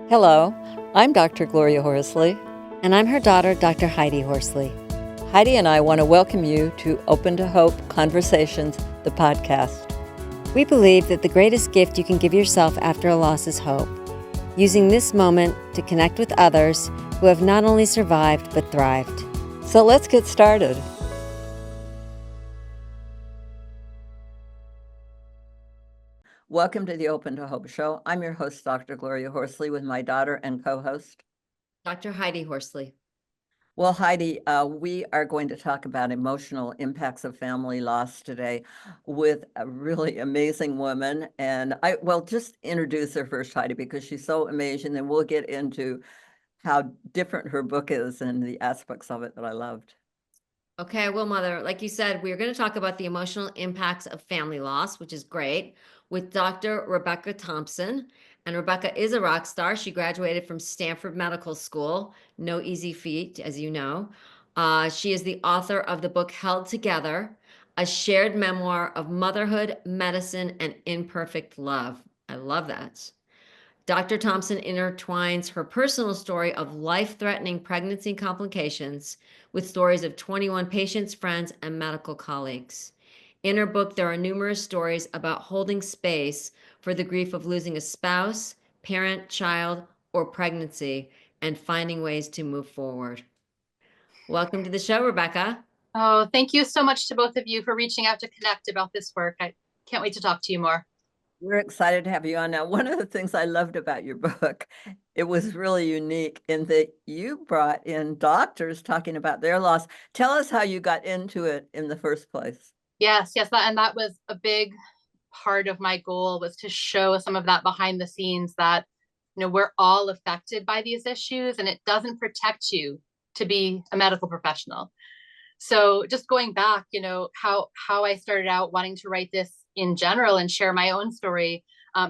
Hello, I'm Dr. Gloria Horsley. And I'm her daughter, Dr. Heidi Horsley. Heidi and I want to welcome you to Open to Hope Conversations, the podcast. We believe that the greatest gift you can give yourself after a loss is hope, using this moment to connect with others who have not only survived but thrived. So let's get started. Welcome to the Open to Hope show. I'm your host, Dr. Gloria Horsley, with my daughter and co-host, Dr. Heidi Horsley. Well, Heidi, we are going to talk about emotional impacts of family loss today with a really amazing woman. And just introduce her first, Heidi, because she's so amazing. And we'll get into how different her book is and the aspects of it that I loved. Okay, well, Mother, like you said, we're going to talk about the emotional impacts of family loss, which is great, with Dr. Rebecca Thompson. And Rebecca is a rock star. She graduated from Stanford Medical School. No easy feat, as you know. She is the author of the book Held Together, a shared memoir of motherhood, medicine, and imperfect love. I love that. Dr. Thompson intertwines her personal story of life-threatening pregnancy complications with stories of 21 patients, friends, and medical colleagues. In her book, there are numerous stories about holding space for the grief of losing a spouse, parent, child, or pregnancy, and finding ways to move forward. Welcome to the show, Rebecca. Oh, thank you so much to both of you for reaching out to connect about this work. I can't wait to talk to you more. We're excited to have you on. Now, one of the things I loved about your book, it was really unique in that you brought in doctors talking about their loss. Tell us how you got into it in the first place. Yes, that was a big part of my goal, was to show some of that behind the scenes, that we're all affected by these issues, and it doesn't protect you to be a medical professional. So just going back, how I started out wanting to write this in general and share my own story.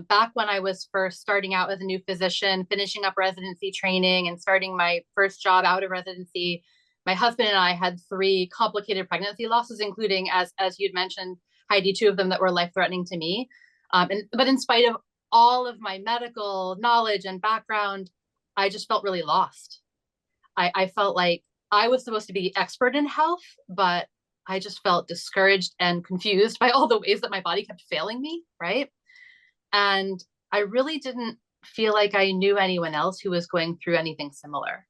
Back when I was first starting out as a new physician, finishing up residency training and starting my first job out of residency, my husband and I had 3 complicated pregnancy losses, including, as you'd mentioned, Heidi, 2 of them that were life-threatening to me. But in spite of all of my medical knowledge and background, I just felt really lost. I felt like I was supposed to be expert in health, but I just felt discouraged and confused by all the ways that my body kept failing me, right? And I really didn't feel like I knew anyone else who was going through anything similar.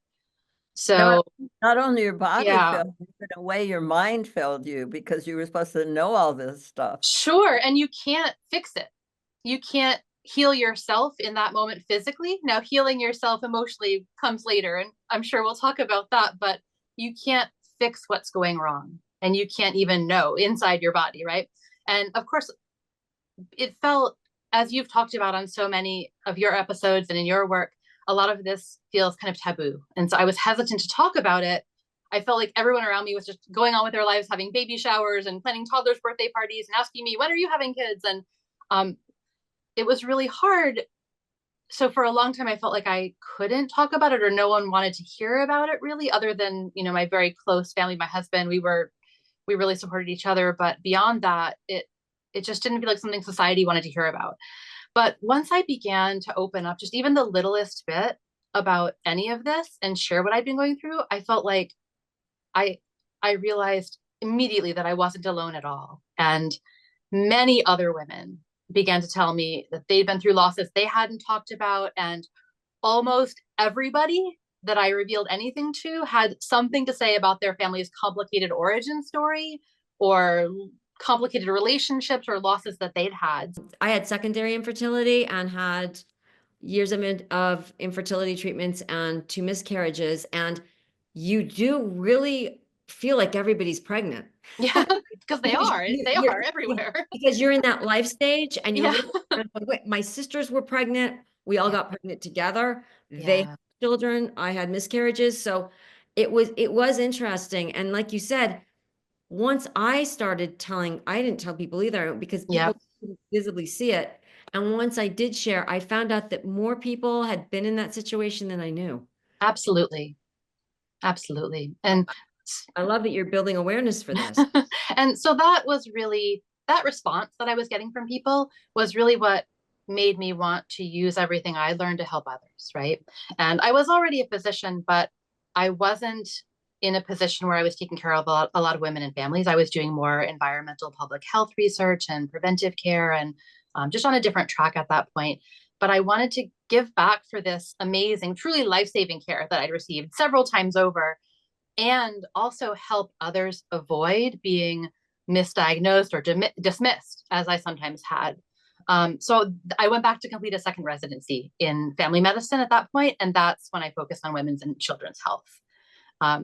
So not only your body yeah, failed you, but in a way your mind failed you, because you were supposed to know all this stuff. Sure. And you can't fix it. You can't heal yourself in that moment physically. Now, healing yourself emotionally comes later, and I'm sure we'll talk about that, but you can't fix what's going wrong, and you can't even know inside your body, right? And of course, it felt, as you've talked about on so many of your episodes and in your work, a lot of this feels kind of taboo. And so I was hesitant to talk about it. I felt like everyone around me was just going on with their lives, having baby showers and planning toddlers' birthday parties and asking me, when are you having kids? And it was really hard. So for a long time, I felt like I couldn't talk about it, or no one wanted to hear about it really, other than, my very close family, my husband. We really supported each other. But beyond that, it just didn't feel like something society wanted to hear about. But once I began to open up just even the littlest bit about any of this and share what I'd been going through, I felt like I realized immediately that I wasn't alone at all. And many other women began to tell me that they'd been through losses they hadn't talked about. And almost everybody that I revealed anything to had something to say about their family's complicated origin story, or complicated relationships, or losses that they'd had. I had secondary infertility and had years of infertility treatments and 2 miscarriages. And you do really feel like everybody's pregnant. Yeah, because they Because are. They you're are everywhere. because you're in that life stage and you're Yeah. wait, my sisters were pregnant. We all Yeah. got pregnant together. They Yeah. had children. I had miscarriages. So it was interesting. And like you said, once I started telling, I didn't tell people either because Yeah. people couldn't visibly see it. And once I did share, I found out that more people had been in that situation than I knew. Absolutely. Absolutely. And I love that you're building awareness for this. and so that was really, that response that I was getting from people was really what made me want to use everything I learned to help others, right? And I was already a physician, but I wasn't in a position where I was taking care of a lot of women and families. I was doing more environmental public health research and preventive care, and just on a different track at that point. But I wanted to give back for this amazing, truly life-saving care that I'd received several times over, and also help others avoid being misdiagnosed or dismissed, as I sometimes had. So I went back to complete a second residency in family medicine at that point, and that's when I focused on women's and children's health.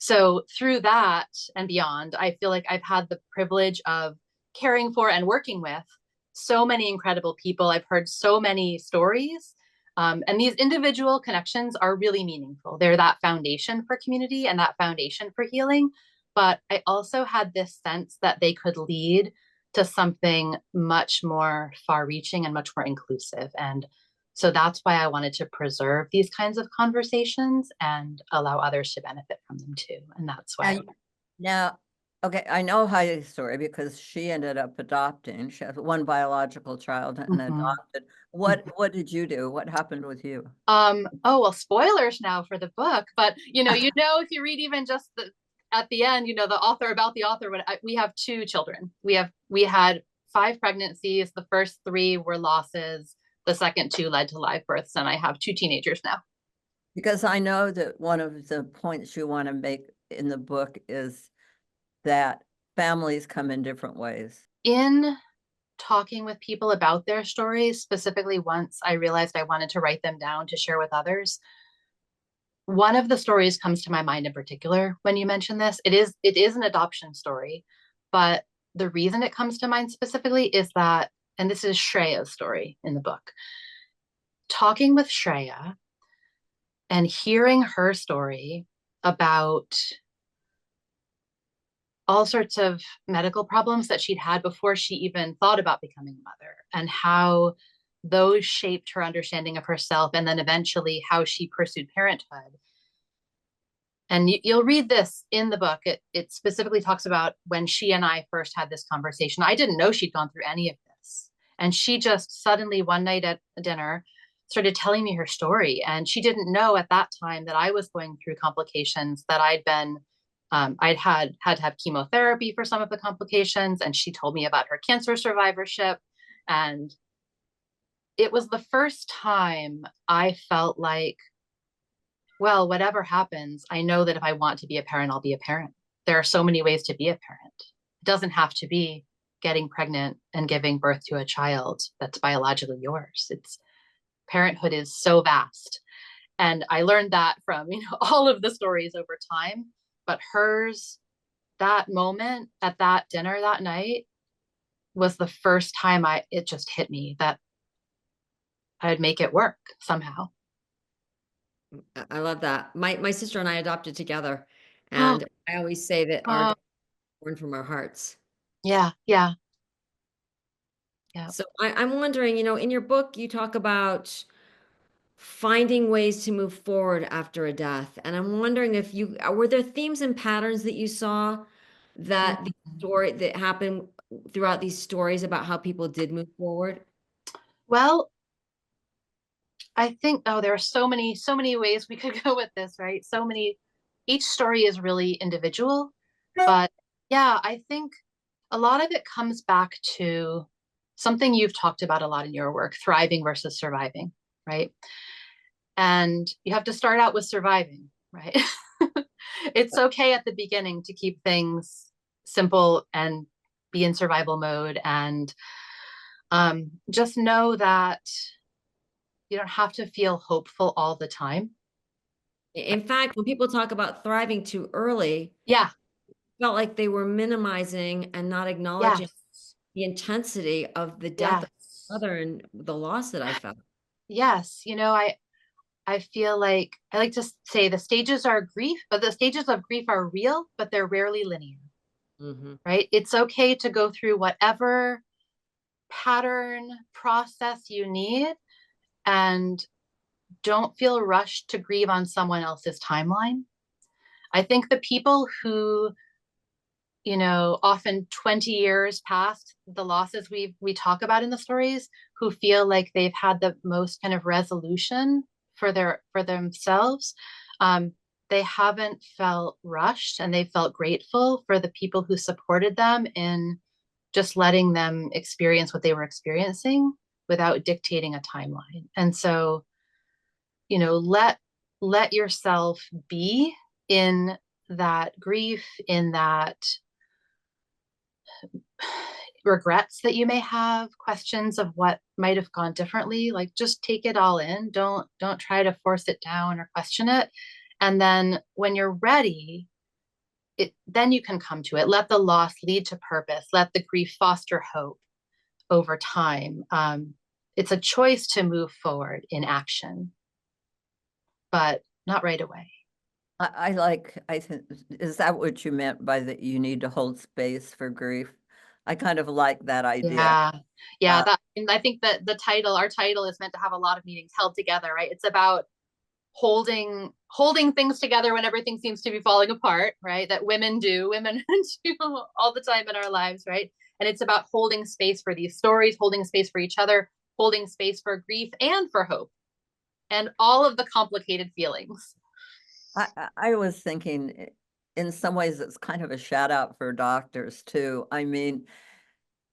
So through that and beyond, I feel like I've had the privilege of caring for and working with so many incredible people. I've heard so many stories. And these individual connections are really meaningful. They're that foundation for community and that foundation for healing. But I also had this sense that they could lead to something much more far reaching and much more inclusive. And so that's why I wanted to preserve these kinds of conversations and allow others to benefit from them too. And that's why. Now, okay, I know Heidi's story because she ended up adopting. She has one biological child and adopted. What did you do? What happened with you? Oh, well, spoilers now for the book, but if you read even just at the end, the author about the author, we have 2 children. We had 5 pregnancies. The first 3 were losses. The second 2 led to live births, and I have 2 teenagers now. Because I know that one of the points you want to make in the book is that families come in different ways. In talking with people about their stories, specifically once I realized I wanted to write them down to share with others, one of the stories comes to my mind in particular when you mention this. It is an adoption story, but the reason it comes to mind specifically is that, and this is Shreya's story in the book, talking with Shreya and hearing her story about all sorts of medical problems that she'd had before she even thought about becoming a mother, and how those shaped her understanding of herself, and then eventually how she pursued parenthood. And you'll read this in the book. It specifically talks about when she and I first had this conversation. I didn't know she'd gone through any of this. And she just suddenly one night at dinner started telling me her story. And she didn't know at that time that I was going through complications, that I'd had to have chemotherapy for some of the complications. And she told me about her cancer survivorship. And it was the first time I felt like, well, whatever happens, I know that if I want to be a parent, I'll be a parent. There are so many ways to be a parent. It doesn't have to be getting pregnant and giving birth to a child that's biologically yours. Parenthood is so vast. And I learned that from, all of the stories over time, but hers, that moment at that dinner that night was the first time it just hit me that I'd make it work somehow. I love that. My sister and I adopted together, and I always say that our dogs are born from our hearts. Yeah. So I'm wondering, in your book, you talk about finding ways to move forward after a death, and I'm wondering if were there themes and patterns that you saw that the story that happened throughout these stories about how people did move forward? Well, I think, there are so many ways we could go with this, right? Each story is really individual, but yeah, I think a lot of it comes back to something you've talked about a lot in your work, thriving versus surviving, right? And you have to start out with surviving, right? It's okay at the beginning to keep things simple and be in survival mode, and just know that you don't have to feel hopeful all the time. In fact, when people talk about thriving too early, Yeah. felt like they were minimizing and not acknowledging the intensity of the death of my mother and the loss that I felt. Yes. I feel like I like to say the stages are grief, but the stages of grief are real, but they're rarely linear. Right? It's okay to go through whatever pattern process you need, and don't feel rushed to grieve on someone else's timeline. I think the people who often 20 years past the losses we talk about in the stories, who feel like they've had the most kind of resolution for themselves. They haven't felt rushed, and they felt grateful for the people who supported them in just letting them experience what they were experiencing without dictating a timeline. And so, let yourself be in that grief, in that regrets that you may have, questions of what might have gone differently. Like, just take it all in. Don't try to force it down or question it. And then when you're ready, then you can come to it. Let the loss lead to purpose. Let the grief foster hope over time. It's a choice to move forward in action, but not right away. I think, is that what you meant by that you need to hold space for grief? I kind of like that idea. Yeah. Yeah. Uh, And I think that our title is meant to have a lot of meanings held together, right? It's about holding things together when everything seems to be falling apart, right? That women do all the time in our lives, right? And it's about holding space for these stories, holding space for each other, holding space for grief and for hope, and all of the complicated feelings. I was thinking in some ways it's kind of a shout out for doctors too. I mean,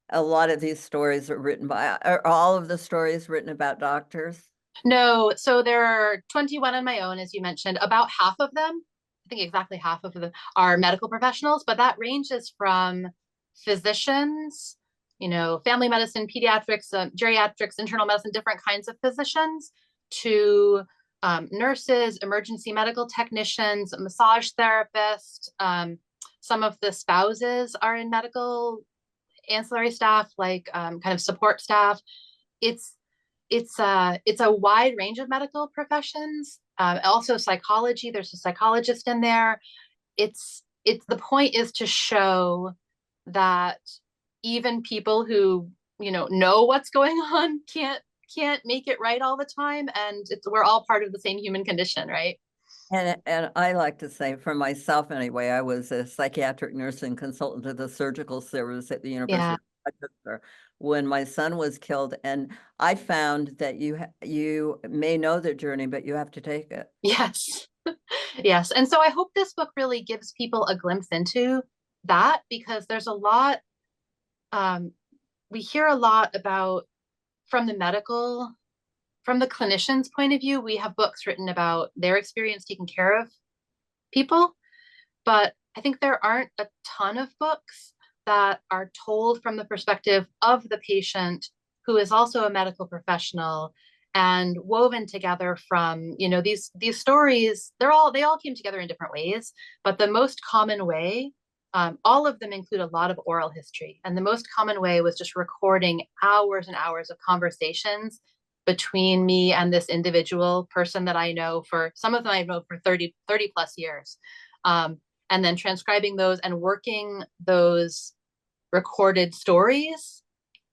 a lot of these stories are written by, are all of the stories written about doctors? No, so there are 21 on my own, as you mentioned. About half of them, I think exactly half of them, are medical professionals, but that ranges from physicians, family medicine, pediatrics, geriatrics, internal medicine, different kinds of physicians, to nurses, emergency medical technicians, massage therapists. Some of the spouses are in medical ancillary staff, like kind of support staff. It's it's a wide range of medical professions. Also psychology. There's a psychologist in there. It's the point is to show that even people who know what's going on can't make it right all the time, and we're all part of the same human condition, right? And I like to say, for myself anyway, I was a psychiatric nursing consultant to the surgical service at the University Yeah. of Rochester when my son was killed, and I found that you may know the journey, but you have to take it. Yes. Yes. And so I hope this book really gives people a glimpse into that, because there's a lot, um, we hear a lot about, from the clinician's point of view, we have books written about their experience taking care of people, but I think there aren't a ton of books that are told from the perspective of the patient, who is also a medical professional, and woven together from, these stories. They all came together in different ways, but the most common way, all of them include a lot of oral history, and the most common way was just recording hours and hours of conversations between me and this individual person that I know, for some of them I know for 30 plus years. And then transcribing those and working those recorded stories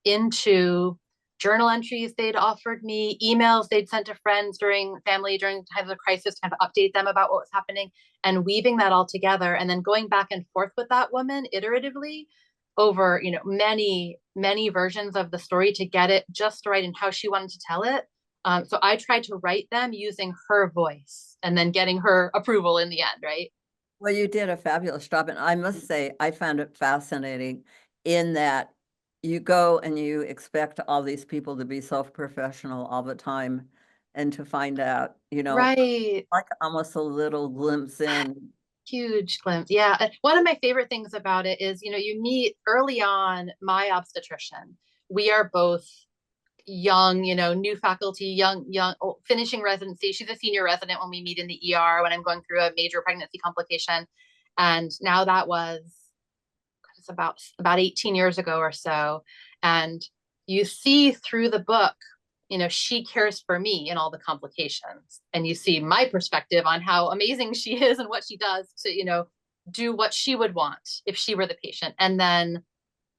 into journal entries they'd offered me, emails they'd sent to friends during times of crisis, kind of update them about what was happening, and weaving that all together, and then going back and forth with that woman iteratively over, many, many versions of the story to get it just right and how she wanted to tell it. So I tried to write them using her voice, and then getting her approval in the end, right? Well, you did a fabulous job, and I must say, I found it fascinating in that you go and you expect all these people to be self-professional all the time, and to find out, Right. like almost a little glimpse in. Huge glimpse. Yeah. One of my favorite things about it is, you meet early on my obstetrician. We are both young, new faculty, finishing residency. She's a senior resident when we meet in the ER when I'm going through a major pregnancy complication. And now that was, it's about 18 years ago or so. And you see through the book, she cares for me in all the complications. And you see my perspective on how amazing she is and what she does to, do what she would want if she were the patient. And then,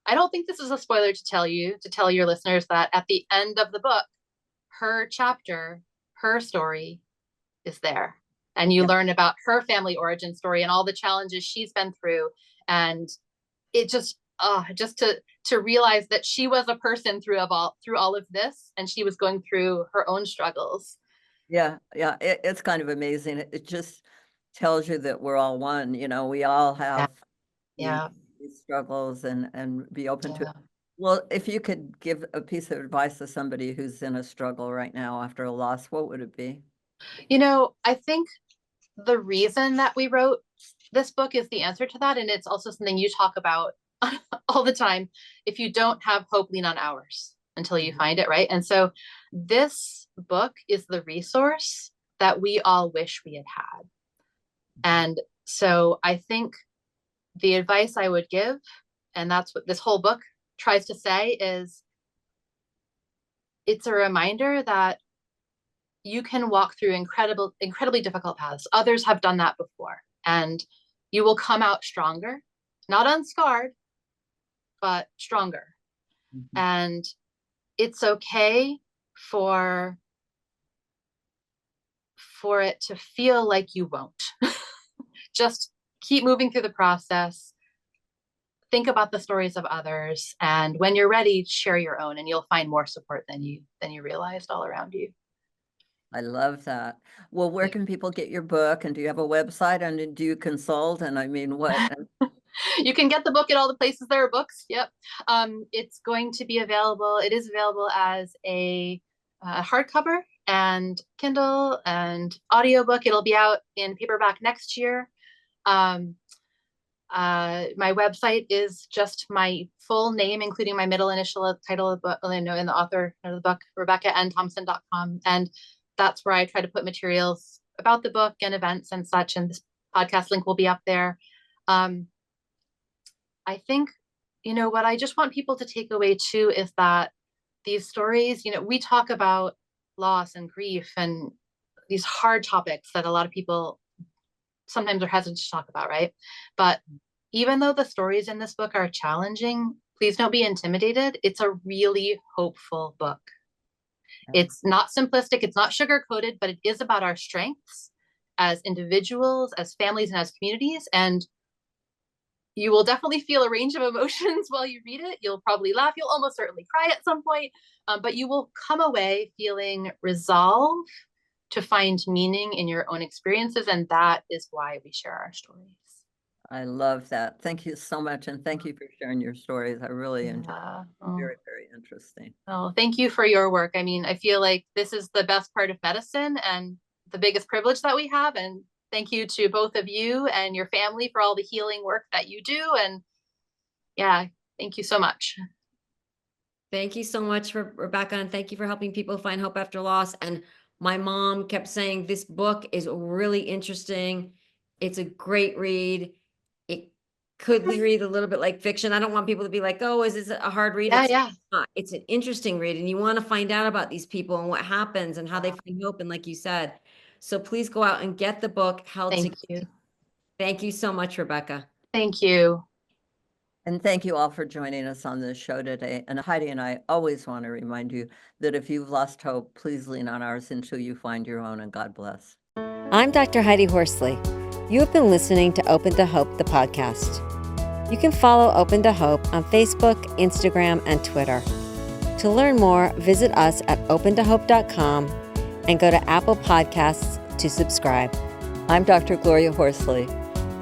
I don't think this is a spoiler to tell your listeners, that at the end of the book, her chapter, her story is there. And you Yeah. learn about her family origin story and all the challenges she's been through. And it just to realize that she was a person through all of this, and she was going through her own struggles. Yeah, yeah, it's kind of amazing. It just tells you that we're all one, we all have these, Yeah. these struggles and be open to it. Yeah. Well, if you could give a piece of advice to somebody who's in a struggle right now after a loss, what would it be? I think the reason that we wrote this book is the answer to that. And it's also something you talk about all the time. If you don't have hope, lean on ours until you find it, right? And so this book is the resource that we all wish we had had. And so I think the advice I would give, and that's what this whole book tries to say, is it's a reminder that you can walk through incredibly difficult paths. Others have done that before, and you will come out stronger, not unscarred, but stronger. Mhm. And it's okay for it to feel like you won't. Just keep moving through the process. Think about the stories of others, and when you're ready, share your own, and you'll find more support than you realized all around you. I love that. Well, where can people get your book? And do you have a website? And do you consult? And I mean, what? You can get the book at all the places there are books. Yep. It's going to be available. It is available as a hardcover and Kindle and audiobook. It'll be out in paperback next year. My website is just my full name, including my middle initial, title of the book, and the author of the book, RebeccaNThompson.com. And that's where I try to put materials about the book and events and such. And this podcast link will be up there. I think, what I just want people to take away too is that these stories, we talk about loss and grief and these hard topics that a lot of people sometimes are hesitant to talk about, right? But even though the stories in this book are challenging, please don't be intimidated. It's a really hopeful book. It's not simplistic, it's not sugar-coated, but it is about our strengths as individuals, as families, and as communities. And you will definitely feel a range of emotions while you read it. You'll probably laugh. You'll almost certainly cry at some point, but you will come away feeling resolve to find meaning in your own experiences. And that is why we share our stories. I love that. Thank you so much. And thank you for sharing your stories. I really enjoyed it. Oh. Very, very interesting. Oh, thank you for your work. I mean, I feel like this is the best part of medicine and the biggest privilege that we have. And thank you to both of you and your family for all the healing work that you do. And yeah, thank you so much. Thank you so much, for Rebecca, and thank you for helping people find hope after loss. And my mom kept saying this book is really interesting. It's a great read. It could read a little bit like fiction. I don't want people to be like, oh, is this a hard read? Yeah, It's yeah. not. It's an interesting read, and you want to find out about these people and what happens and how they find hope. And like you said, so please go out and get the book, Held Thank Together. you. Thank you so much, Rebecca. Thank you. And thank you all for joining us on this show today. And Heidi and I always want to remind you that if you've lost hope, please lean on ours until you find your own, and God bless. I'm Dr. Heidi Horsley. You have been listening to Open to Hope, the podcast. You can follow Open to Hope on Facebook, Instagram, and Twitter. To learn more, visit us at opentohope.com and go to Apple Podcasts to subscribe. I'm Dr. Gloria Horsley.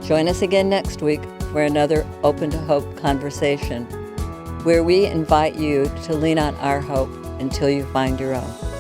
Join us again next week for another Open to Hope conversation, where we invite you to lean on our hope until you find your own.